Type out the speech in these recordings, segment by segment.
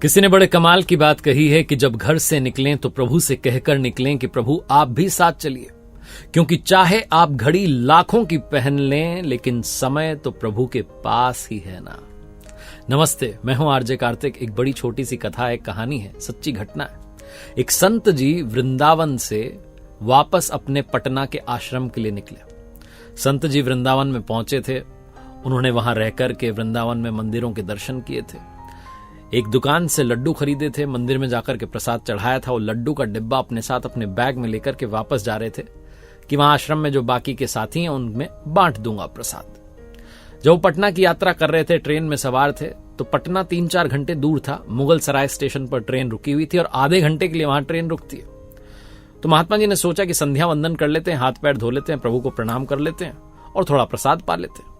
किसी ने बड़े कमाल की बात कही है कि जब घर से निकलें तो प्रभु से कहकर निकलें कि प्रभु आप भी साथ चलिए, क्योंकि चाहे आप घड़ी लाखों की पहन लें लेकिन समय तो प्रभु के पास ही है ना। नमस्ते, मैं हूं आरजे कार्तिक। एक बड़ी छोटी सी कथा है, कहानी है, सच्ची घटना है। एक संत जी वृंदावन से वापस अपने पटना के आश्रम के लिए निकले। संत जी वृंदावन में पहुंचे थे। उन्होंने वहां रहकर के वृंदावन में मंदिरों के दर्शन किए थे। एक दुकान से लड्डू खरीदे थे, मंदिर में जाकर के प्रसाद चढ़ाया था। वो लड्डू का डिब्बा अपने साथ अपने बैग में लेकर के वापस जा रहे थे कि वहां आश्रम में जो बाकी के साथी हैं उनमें बांट दूंगा प्रसाद। जब वो पटना की यात्रा कर रहे थे, ट्रेन में सवार थे, तो पटना 3-4 घंटे दूर था। मुगल सराय स्टेशन पर ट्रेन रुकी हुई थी और आधे घंटे के लिए वहां ट्रेन रुकती है। तो महात्मा जी ने सोचा कि संध्या वंदन कर लेते हैं, हाथ पैर धो लेते हैं, प्रभु को प्रणाम कर लेते हैं और थोड़ा प्रसाद पा लेते हैं।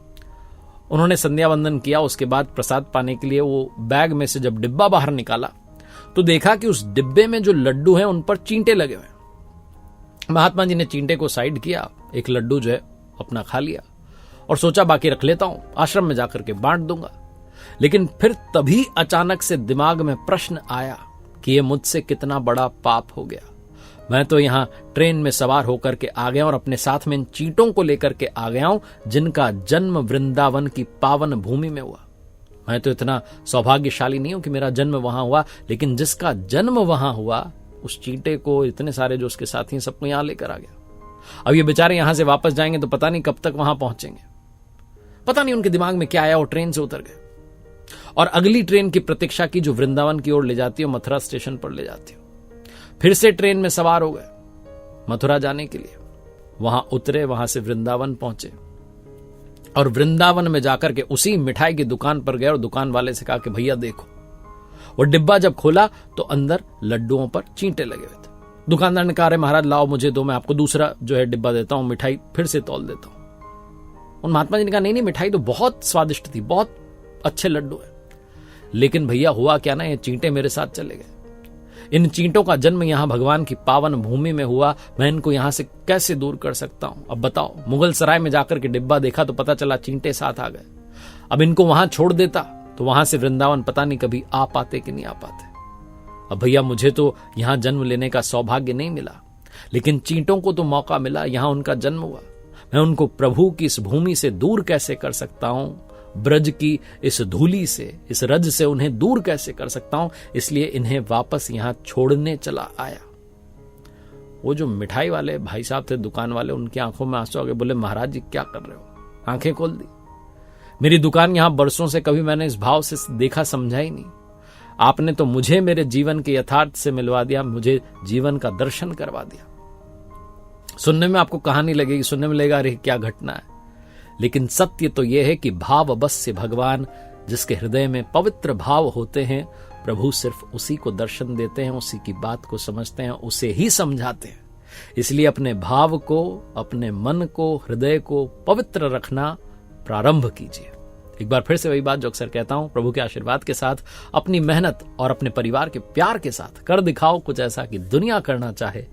उन्होंने संध्या वंदन किया। उसके बाद प्रसाद पाने के लिए वो बैग में से जब डिब्बा बाहर निकाला तो देखा कि उस डिब्बे में जो लड्डू हैं उन पर चींटे लगे हुए। महात्मा जी ने चींटे को साइड किया, एक लड्डू जो है अपना खा लिया और सोचा बाकी रख लेता हूं, आश्रम में जाकर के बांट दूंगा। लेकिन फिर तभी अचानक से दिमाग में प्रश्न आया कि ये मुझसे कितना बड़ा पाप हो गया। मैं तो यहां ट्रेन में सवार होकर के आ गया और अपने साथ में इन चींटों को लेकर के आ गया हूं जिनका जन्म वृंदावन की पावन भूमि में हुआ। मैं तो इतना सौभाग्यशाली नहीं हूं कि मेरा जन्म वहां हुआ, लेकिन जिसका जन्म वहां हुआ उस चींटे को, इतने सारे जो उसके साथी हैं, सबको यहां लेकर आ गया। अब ये बेचारे यहां से वापस जाएंगे तो पता नहीं कब तक वहां पहुंचेंगे। पता नहीं उनके दिमाग में क्या आया, वो ट्रेन से उतर गए और अगली ट्रेन की प्रतीक्षा की जो वृंदावन की ओर ले जाती है, मथुरा स्टेशन पर ले जाती है। फिर से ट्रेन में सवार हो गए मथुरा जाने के लिए। वहां उतरे, वहां से वृंदावन पहुंचे और वृंदावन में जाकर के उसी मिठाई की दुकान पर गए और दुकान वाले से कहा कि भैया देखो। वो डिब्बा जब खोला तो अंदर लड्डुओं पर चींटे लगे हुए थे। दुकानदार ने कहा, अरे महाराज लाओ, मुझे दो, मैं आपको दूसरा जो है डिब्बा देता हूं, मिठाई फिर से तौल देता हूं। उन महात्मा जी ने कहा, नहीं, मिठाई तो बहुत स्वादिष्ट थी, बहुत अच्छे लड्डू है, लेकिन भैया हुआ क्या ना, ये चींटे मेरे साथ चले गए। इन चींटों का जन्म यहां भगवान की पावन भूमि में हुआ, मैं इनको यहां से कैसे दूर कर सकता हूं। अब बताओ, मुगल सराय में जाकर के डिब्बा देखा तो पता चला चींटे साथ आ गए। अब इनको वहां छोड़ देता तो वहां से वृंदावन पता नहीं कभी आ पाते कि नहीं आ पाते। अब भैया मुझे तो यहां जन्म लेने का सौभाग्य नहीं मिला, लेकिन चींटों को तो मौका मिला, यहां उनका जन्म हुआ। मैं उनको प्रभु की इस भूमि से दूर कैसे कर सकता हूं, ब्रज की इस धूली से, इस रज से उन्हें दूर कैसे कर सकता हूं, इसलिए इन्हें वापस यहां छोड़ने चला आया। वो जो मिठाई वाले भाई साहब थे, दुकान वाले, उनकी आंखों में आंसू आ गए। बोले, महाराज जी क्या कर रहे हो? आंखें खोल दी। मेरी दुकान यहां बरसों से कभी मैंने इस भाव से देखा समझा ही नहीं। आपने तो मुझे मेरे जीवन के यथार्थ से मिलवा दिया, मुझे जीवन का दर्शन करवा दिया। सुनने में आपको कहानी लगेगी, सुनने में लगेगा अरे क्या घटना है, लेकिन सत्य तो यह है कि भाव बस से भगवान, जिसके हृदय में पवित्र भाव होते हैं, प्रभु सिर्फ उसी को दर्शन देते हैं, उसी की बात को समझते हैं, उसे ही समझाते हैं। इसलिए अपने भाव को, अपने मन को, हृदय को पवित्र रखना प्रारंभ कीजिए। एक बार फिर से वही बात जो अक्सर कहता हूं, प्रभु के आशीर्वाद के साथ, अपनी मेहनत और अपने परिवार के प्यार के साथ कर दिखाओ कुछ ऐसा कि दुनिया करना चाहे